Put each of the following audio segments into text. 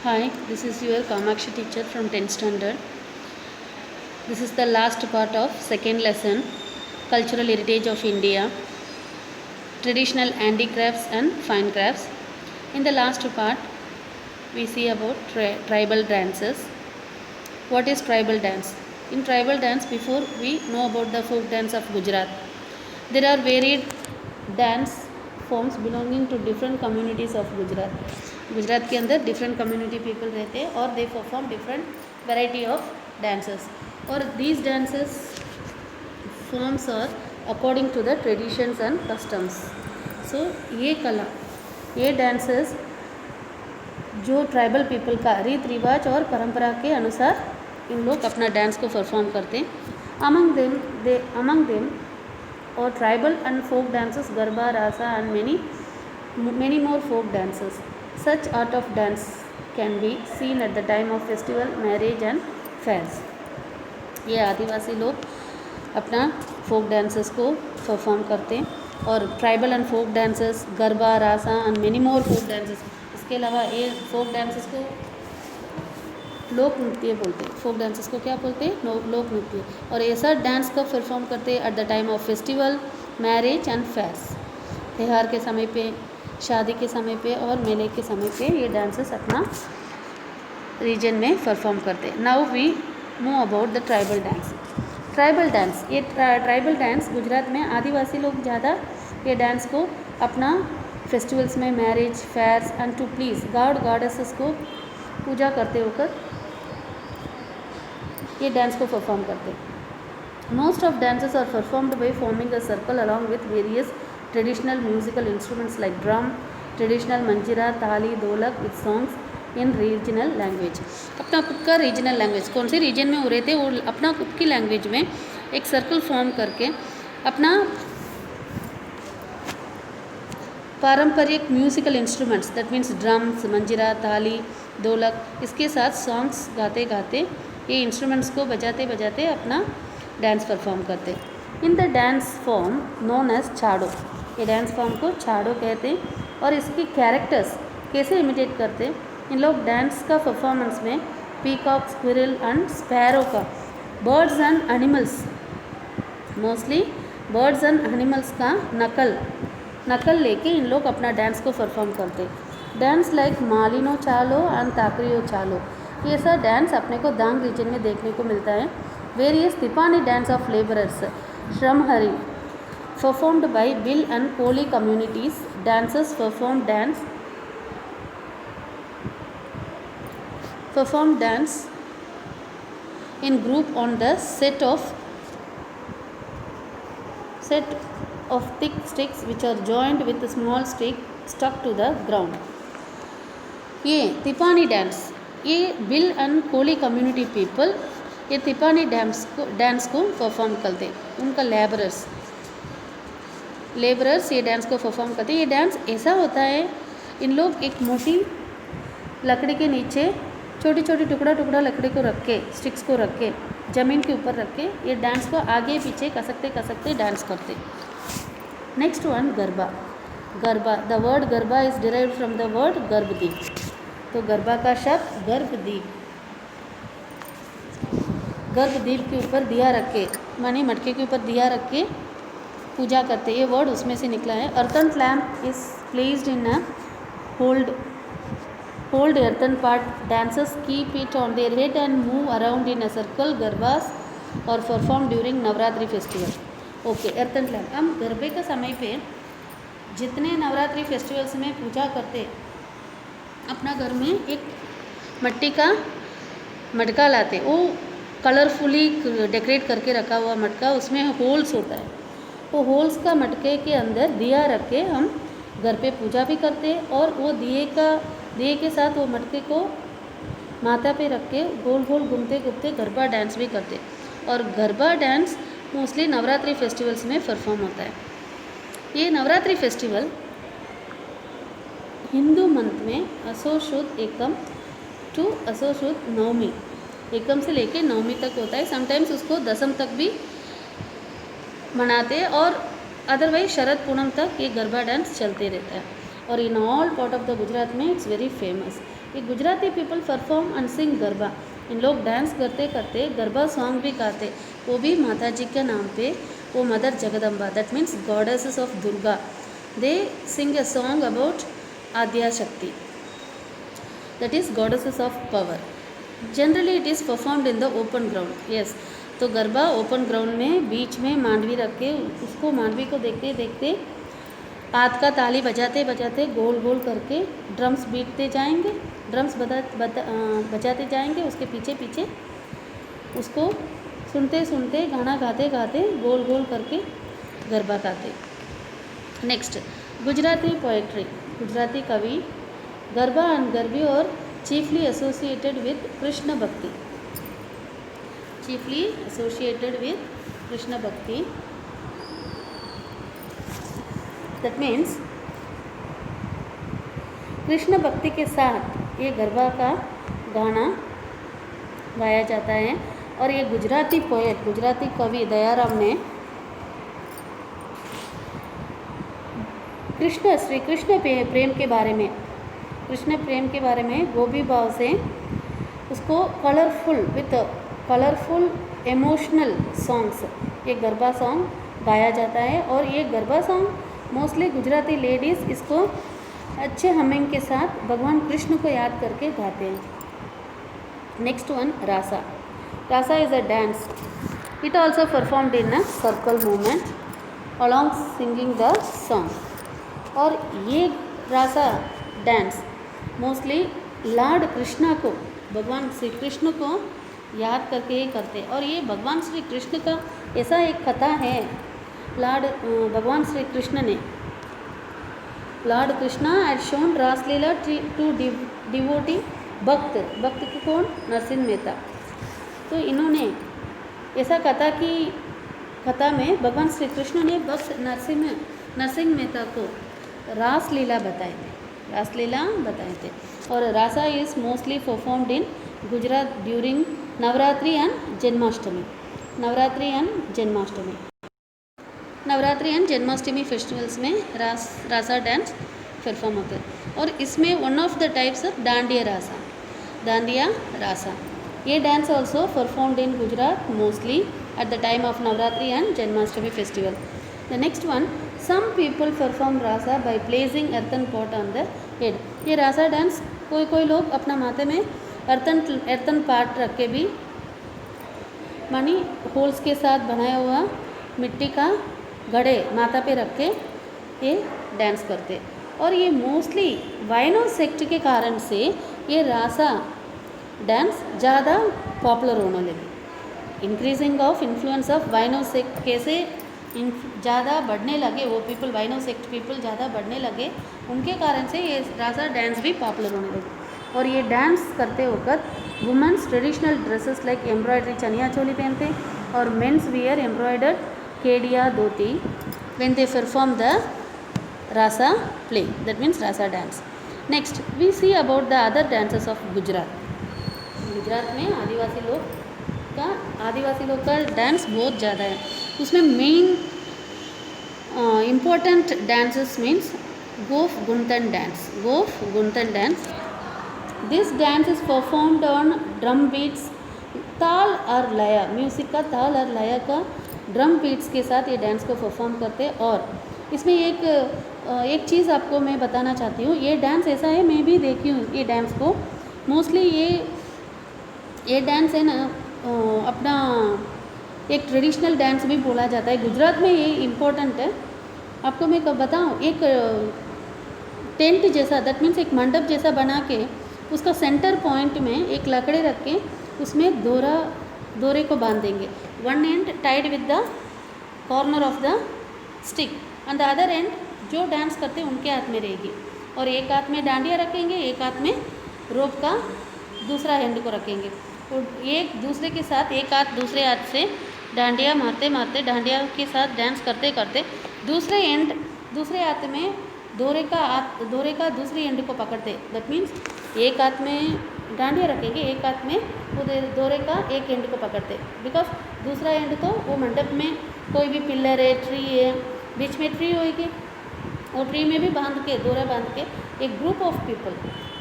Hi, this is your Kamakshi teacher from 10th standard. This is the last part of second lesson, Cultural Heritage of India, Traditional Handicrafts and Fine Crafts. In the last part, we see about tribal dances. What is tribal dance? In tribal dance, before we know about the folk dance of Gujarat, there are varied dance forms belonging to different communities of Gujarat. Gujarat के अंदर different community people रहते हैं और they perform different variety of dances और these dances forms are according to the traditions and customs. So ये कला, ये dances जो ट्राइबल पीपल का रीत रिवाज और परंपरा के अनुसार इन लोग अपना डांस को परफॉर्म करते हैं. अमंग देम और tribal and folk dances Garba, Rasa and many more folk dances. Such art of dance can be seen at the time of festival, marriage and fairs. ये आदिवासी लोग अपना फोक डांसेस को परफॉर्म करते हैं और tribal and folk dances Garba, Rasa and many more folk dances. इसके अलावा ये फोक डांसेस को लोक नृत्य बोलते हैं. फोक डांसेस को क्या बोलते हैं? लोक नृत्य. और ऐसा डांस कब परफॉर्म करते हैं? At the time of festival, marriage and fairs. त्यौहार के समय पे, शादी के समय पे और मेले के समय पे ये डांसेस अपना रीजन में परफॉर्म करते हैं. Now we move about the tribal dance. Tribal dance, ये ट्राइबल डांस गुजरात में आदिवासी लोग ज़्यादा ये डांस को अपना फेस्टिवल्स में, marriage, fairs and to please god goddesses को पूजा करते होकर ये डांस को परफॉर्म करते हैं. Most of dances are performed by forming a circle along with various traditional musical instruments like drum, traditional manjira, thali, dholak with songs in regional language. अपना खुद का रीजनल लैंग्वेज, कौन से रीजन में हो रहे थे वो अपना खुद की लैंग्वेज में एक सर्कल फॉर्म करके अपना पारंपरिक musical instruments that means drums, Manjira, थाली, ढोलक, इसके साथ सॉन्ग्स गाते गाते ये इंस्ट्रूमेंट्स को बजाते बजाते अपना डांस परफॉर्म करते. In the dance form known as छाड़ो, ये डांस फॉर्म को छाड़ो कहते हैं. और इसके कैरेक्टर्स कैसे इमिटेट करते हैं? इन लोग डांस का परफॉर्मेंस में पीकॉक, स्क्विरल एंड स्पैरो का, birds and animals, mostly birds and animals का नकल लेके इन लोग अपना डांस को परफॉर्म करते हैं. डांस लाइक मालिनो चालो एंड ताकरियो चालो, ये सब डांस अपने को दांग रीजन में देखने को मिलता है. Various Tippani dance of labourers, श्रमहरी performed by Bill and Kohli communities. Dancers perform dance in group on the set of thick sticks which are joined with a small stick stuck to the ground. ये तिपानी dance, ये bill and Kohli community people ये तिपानी dance को perform करते हैं. उनका labourers ये dance को perform करते हैं. ये डांस ऐसा होता है, इन लोग एक मोटी लकड़ी के नीचे छोटी छोटी टुकड़ा लकड़ी को रख के, स्टिक्स को रख के, ज़मीन के ऊपर रख के ये डांस को आगे पीछे कसकते डांस करते. Next one Garba. The word Garba is derived from the word Garbhadeep. तो गरबा का शब्द गर्भदीप के ऊपर दिया रख के, माने मटके के ऊपर दिया रख के पूजा करते. ये वर्ड उसमें से निकला है. Earthen lamp is placed in a hold earthen pot. Dancers keep it on their head and move around in a circle. गरबास और perform during Navratri festival. Okay, earthen lamp. हम गरबे का समय पे जितने नवरात्रि फेस्टिवल्स में पूजा करते, अपना घर में एक मट्टी का मटका लाते. वो कलरफुली डेकोरेट करके रखा हुआ मटका, उसमें होल्स होता है. वो होल्स का मटके के अंदर दिया रख के हम घर पे पूजा भी करते हैं और वो दिए के साथ वो मटके को माथा पे रख के गोल गोल घूमते गरबा डांस भी करते. और garba dance mostly Navratri festivals में परफॉर्म होता है. ये नवरात्रि फेस्टिवल हिंदू मंथ में असोशुद्ध एकम टू असोशुद्ध नवमी, एकम से लेके नवमी तक होता है. समटाइम्स उसको दसम तक भी मनाते और अदरवाइज शरद पूनम तक ये गरबा डांस चलते रहता है. और in all part of the Gujarat में इट्स वेरी फेमस. ये Gujarati people perform and sing Garba. इन लोग डांस करते करते गरबा सॉन्ग भी गाते, वो भी माता जी के नाम पे. वो mother Jagdamba, that means goddesses of Durga. They sing a song about Adya Shakti, that is goddesses of power. Generally it is performed in the open ground. Yes, तो गरबा ओपन ग्राउंड में बीच में मांडवी रख के उसको मांडवी को देखते देखते हाथ का ताली बजाते बजाते गोल गोल करके ड्रम्स बीटते जाएंगे, ड्रम्स बजाते जाएंगे, उसके पीछे पीछे उसको सुनते सुनते गाना गाते गाते गोल गोल करके गरबा गाते. Next, Gujarati poetry. गुजराती कवि गरबा एंड गरबी और चीफली एसोसिएटेड विथ कृष्ण भक्ति. chiefly associated with Krishna Bhakti. That means Krishna भक्ति के साथ ये गरबा का गाना गाया जाता है. और ये गुजराती पोएट, गुजराती कवि दयाराम ने श्री कृष्ण प्रेम के बारे में, कृष्ण प्रेम के बारे में गोपी भाव से उसको कलरफुल इमोशनल सॉन्ग्स, ये गरबा सॉन्ग गाया जाता है. और ये garba song mostly Gujarati ladies इसको अच्छे हमिंग के साथ भगवान कृष्ण को याद करके गाते हैं. Next one, Rasa. Rasa is a dance. It also performed in a circle movement along singing the song. और ये Rasa dance mostly lord Krishna को, भगवान श्री कृष्ण को याद करके ये करते. और ये भगवान श्री कृष्ण का ऐसा एक कथा है. भगवान श्री कृष्ण ने, lord Krishna had shown raslila to devotee भक्त को कौन, नरसिंह मेहता. तो इन्होंने ऐसा कथा में भगवान श्री कृष्ण ने भक्त नरसिंह मेहता को रासलीला बताए थे. और Rasa is mostly performed in Gujarat during Navratri and Janmashtami. Navratri and Janmashtami festivals में रासा डांस परफॉर्म होते हैं. और इसमें one of the types of Dandiya Rasa. ये dance also performed in Gujarat mostly at the time of Navratri and Janmashtami festival. The next one, some people perform Rasa by placing earthen pot on the head. ये Rasa dance कोई लोग अपना माथे में earthen pot रख के भी मानी होल्स के साथ बनाया हुआ मिट्टी का घड़े माथा पे रख के ये डांस करते. और ये मोस्टली वाइनो सेक्ट के कारण से ये रासा डांस ज़्यादा पॉपुलर होने लगी. इंक्रीजिंग ऑफ इन्फ्लुएंस ऑफ वाइनो सेक्ट कैसे ज़्यादा बढ़ने लगे, वो पीपल वाइनो सेक्ट पीपल ज़्यादा बढ़ने लगे, उनके कारण से ये रासा डांस भी पॉपुलर होने लगी. और ये डांस करते वक्त womens traditional dresses like embroidery chaniya choli पहनते और mens wear embroidered kediya dhoti when they perform the Rasa play, that means Rasa dance. Next we see about the other dances of Gujarat. Gujarat में आदिवासी लोग का डांस बहुत ज़्यादा है. उसमें main important dances means Gof Guntan dance. This dance is performed on drum beats, ताल और लया, म्यूज़िक का ताल और लया का ड्रम बीट्स के साथ ये डांस को परफॉर्म करते हैं. और इसमें एक चीज़ आपको मैं बताना चाहती हूँ. ये डांस ऐसा है, मैं भी देखी हूँ ये डांस को. मोस्टली ये डांस है ना अपना एक ट्रेडिशनल डांस भी बोला जाता है. गुजरात में ये इम्पोर्टेंट है. आपको मैं कब बताऊँ, एक टेंट जैसा, दैट मीन्स एक मंडप जैसा बना के उसका सेंटर पॉइंट में एक लकड़ी रख के उसमें दोरे को बांध देंगे. One and tied with the corner of the stick and the other and जो डांस करते हैं उनके हाथ में रहेगी. और एक हाथ में डांडिया रखेंगे, एक हाथ में रोप का दूसरा एंड को रखेंगे. और एक दूसरे के साथ एक हाथ दूसरे हाथ से डांडिया मारते डांडिया के साथ डांस करते करते दूसरे हाथ में दोरे का दूसरी एंड को पकड़ते. दैट मीन्स एक हाथ में डांडिया रखेंगे, एक हाथ में वो दोरे का एक एंड को पकड़ते. बिकॉज दूसरा एंड तो वो मंडप में कोई भी पिलर है, ट्री है, बीच में ट्री होगी और ट्री में भी बांध के, दोरा बांध के एक ग्रुप ऑफ पीपल,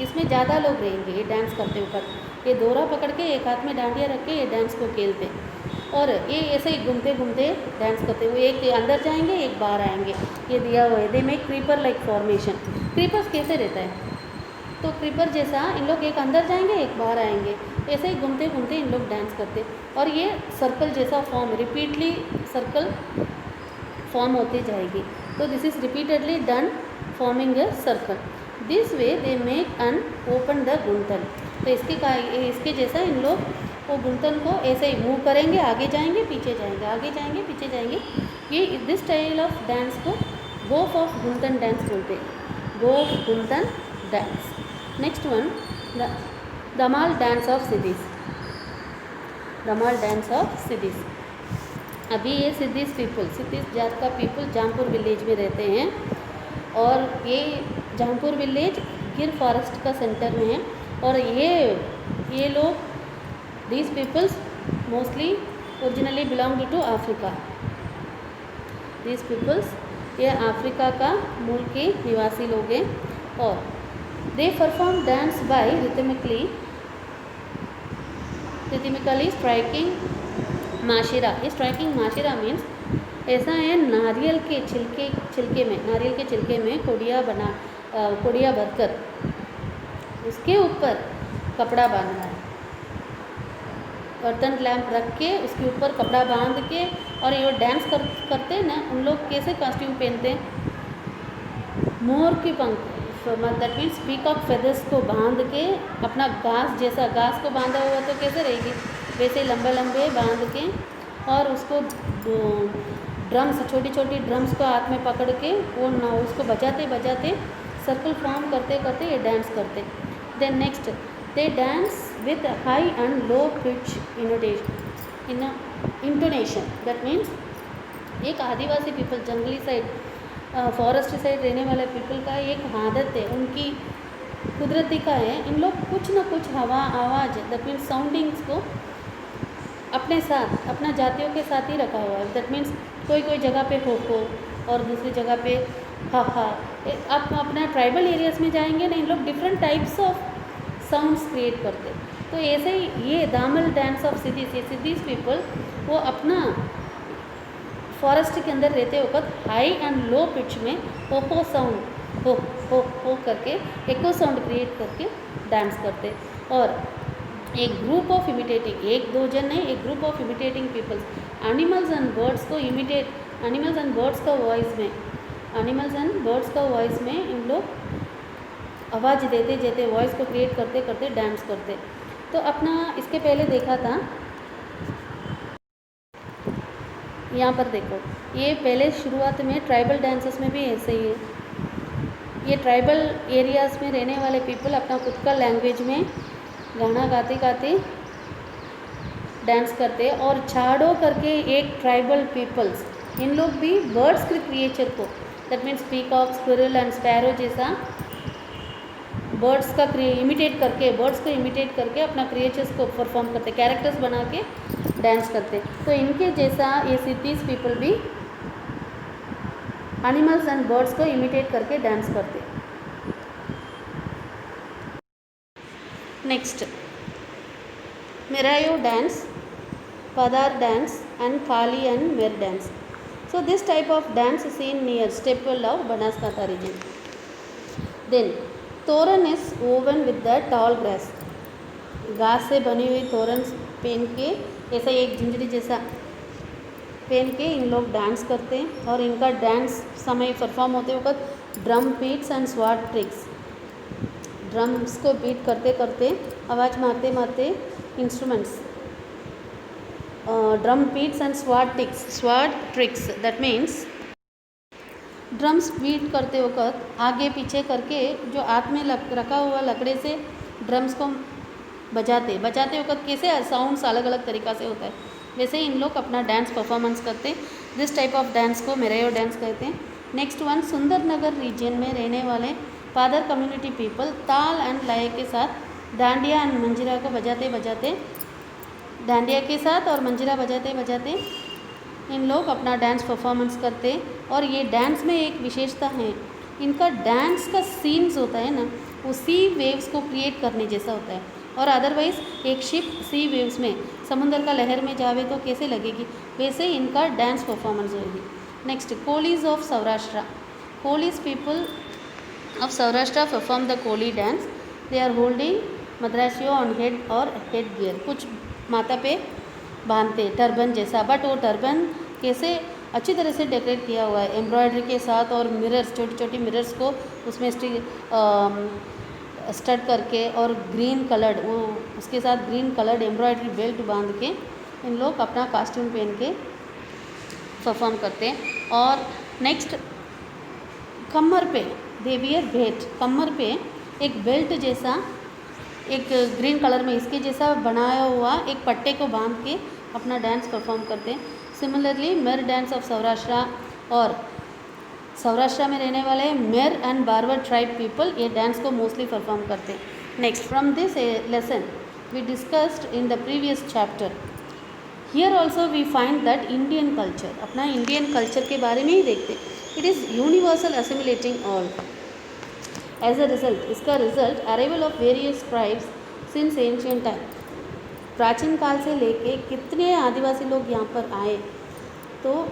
इसमें ज़्यादा लोग रहेंगे ये डांस करते वक्त। ये दोरा पकड़ के एक हाथ में डांडिया रख के ये डांस को खेलते, और ये ऐसे ही घूमते घूमते डांस करते हुए एक अंदर जाएंगे एक बाहर आएंगे। ये दिया हुआ है, they make creeper like formation. Creepers कैसे रहता है, तो क्रीपर जैसा इन लोग एक अंदर जाएंगे एक बाहर आएंगे, ऐसे ही घूमते घूमते इन लोग डांस करते, और ये सर्कल जैसा फॉर्म, रिपीटली सर्कल फॉर्म होती जाएगी। तो this is repeatedly done forming a circle. This way they make and open the Guntan. तो इसके जैसा इन लोग वो गुंतन को ऐसे ही मूव करेंगे, आगे जाएंगे पीछे जाएंगे, आगे जाएंगे पीछे जाएंगे। ये दिस स्टाइल ऑफ डांस को गोफ ऑफ गुंतन डांस बोलते हैं, Gof Guntan dance. Next one, Dhamal dance of Siddis. Dhamal dance of Siddis. अभी ये सिद्धीज पीपल, सिद्धीज जात का पीपल जहाँपुर विलेज में रहते हैं, और ये जहाँपुर विलेज गिर फॉरेस्ट का सेंटर में है। और ये लोग, these peoples mostly originally belonged to Africa. These peoples ये अफ्रीका का मूल के निवासी लोग हैं, और they perform dance by rhythmically striking माशिरा। ये स्ट्राइकिंग माशिरा मीन्स ऐसा है, नारियल के छिलके में कोडिया भरकर उसके ऊपर कपड़ा बांधना है, बर्तन लैंप रख के उसके ऊपर कपड़ा बांध के, और ये डांस करते हैं ना, उन लोग कैसे कॉस्ट्यूम पहनते हैं, मोर की पंख, दैट मीन्स पीकॉक फेदर्स को बांध के, अपना घास को बांधा हुआ तो कैसे रहेगी, वैसे लंबे लंबे बांध के, और उसको ड्रम्स, छोटी छोटी ड्रम्स को हाथ में पकड़ के वो उसको बजाते बजाते सर्कल फॉर्म करते करते ये डांस करते। Then next, they dance with high and low pitch intonation. That means एक आदिवासी पीपल, जंगली साइड, फॉरेस्ट साइड रहने वाले पीपल का एक आदत है, उनकी कुदरती का है, इन लोग कुछ ना कुछ आवाज़, दैट मीन्स साउंडिंग्स को अपने साथ, अपना जातियों के साथ ही रखा हुआ है। दैट मीन्स कोई जगह पे हो और दूसरी जगह पे हा। आप अपना ट्राइबल एरियाज में जाएंगे ना, इन लोग different types of sounds create करते। तो ऐसे ही ये दामल डांस ऑफ सिद्धीज, ये सिद्धीज पीपल वो अपना फॉरेस्ट के अंदर रहते वक्त हाई एंड लो पिच में हो साउंड, हो करके एको साउंड क्रिएट करके डांस करते। और एक ग्रुप ऑफ इमिटेटिंग, एक दो जन नहीं, एक group of imitating peoples, animals and birds को इमिटेट, एनिमल्स एंड बर्ड्स का वॉइस में इन लोग आवाज़ देते वॉइस को क्रिएट करते करते डांस करते। तो अपना इसके पहले देखा था, यहाँ पर देखो, ये पहले शुरुआत में ट्राइबल डांसेस में भी ऐसे ही है। ये ट्राइबल एरियाज़ में रहने वाले पीपल अपना खुद का लैंग्वेज में गाना गाते गाते डांस करते। और छाड़ो करके एक ट्राइबल पीपल्स, इन लोग भी बर्ड्स के क्रिएचर को, that means peacock, squirrel and sparrow जैसा बर्ड्स को इमिटेट करके अपना क्रिएचर्स को परफॉर्म करते, कैरेक्टर्स बना के डांस करते। तो इनके जैसा ये सिद्धीज पीपल भी एनिमल्स एंड बर्ड्स को इमिटेट करके डांस करते। Next, Merayo dance, Padhar dance and फाली and Mer dance. So this type of dance seen near staple of Banaskantha region. Then toran is woven with the tall grass, घास से बनी हुई तोरण पहन के, ऐसा एक झुंझुनी जैसा पहन के इन लोग डांस करते हैं। और इनका डांस समय परफॉर्म होते वक्त drum beats and sword tricks, drums को बीट करते करते, आवाज़ मारते मारते instruments, drum beats and sword tricks, that means drums beat करते वक्त आगे पीछे करके जो हाथ में रखा हुआ लकड़े से ड्रम्स को बजाते वक्त कैसे साउंड्स अलग अलग तरीक़ा से होता है, वैसे इन लोग अपना डांस परफॉर्मेंस करते। दिस टाइप ऑफ डांस को मेरायो डांस कहते हैं। नेक्स्ट वन, सुंदर नगर रीजन में रहने वाले पादर कम्युनिटी पीपल ताल एंड लय के साथ डांडिया एंड मंजीरा को बजाते डांडिया के साथ और मंजीरा बजाते इन लोग अपना डांस परफॉर्मेंस करते। और ये डांस में एक विशेषता है, इनका डांस का सीन्स होता है ना, वो सी वेव्स को क्रिएट करने जैसा होता है, और अदरवाइज एक शिप सी वेव्स में समुद्र का लहर में जावे तो कैसे लगेगी, वैसे इनका डांस परफॉर्मेंस होगी। Next, Kolis of Saurashtra. Kolis people of Saurashtra perform the Koli dance. They are holding मद्रासियो ऑन हेड और हेड गियर, कुछ माथा पे बांधते टर्बन जैसा, बट वो टर्बन कैसे अच्छी तरह से डेकोरेट किया हुआ है एम्ब्रॉयडरी के साथ, और मिरर्स, छोटी छोटी मिरर्स को उसमें स्टड करके, और ग्रीन कलर्ड, वो उसके साथ ग्रीन कलर्ड एम्ब्रॉयडरी बेल्ट बांध के इन लोग अपना कॉस्ट्यूम पहन के परफॉर्म करते हैं। और नेक्स्ट, कमर पे दे वियर बेल्ट, कमर पे एक बेल्ट जैसा, एक ग्रीन कलर में इसके जैसा बनाया हुआ एक पट्टे को बांध के अपना डांस परफॉर्म करते हैं। सिमिलरली मेर डांस ऑफ सौराष्ट्र, और सौराष्ट्र में रहने वाले मेर एंड बारवर ट्राइब पीपल ये डांस को मोस्टली परफॉर्म करते हैं। Next, from this lesson we discussed in the previous chapter, here also we find that Indian culture, अपना इंडियन कल्चर के बारे में ही देखते, it is universal assimilating all. As a result, इसका result arrival of various tribes since ancient time, प्राचीन काल से लेके कितने आदिवासी लोग यहाँ पर आए, तो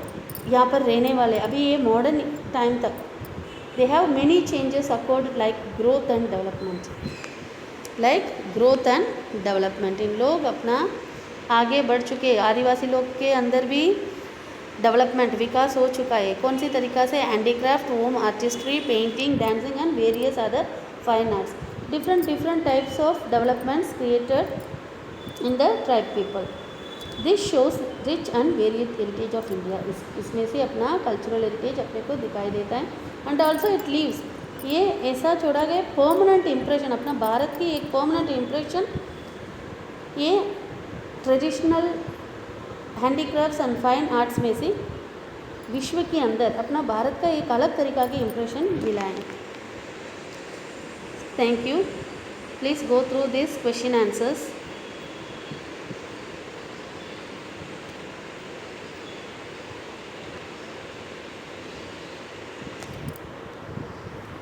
यहाँ पर रहने वाले अभी ये मॉडर्न टाइम तक, they have many changes occurred like growth and development, इन लोग अपना आगे बढ़ चुके, आदिवासी लोग के अंदर भी डेवलपमेंट, विकास हो चुका है। कौन सी तरीक़ा से, handicraft, home artistry, painting, dancing and various other fine arts, different types of developments created in the tribe people. This shows rich and varied heritage of India, इसमें से अपना कल्चरल हेरिटेज अपने को दिखाई देता है। एंड ऑल्सो इट लीव्स, ये ऐसा छोड़ा गया परमानेंट इम्प्रेशन, अपना भारत की एक परमानेंट इम्प्रेशन, ये traditional handicrafts and fine arts में से विश्व के अंदर अपना भारत का एक अलग तरीका की इम्प्रेशन मिला है। Thank you. Please go through this question answers.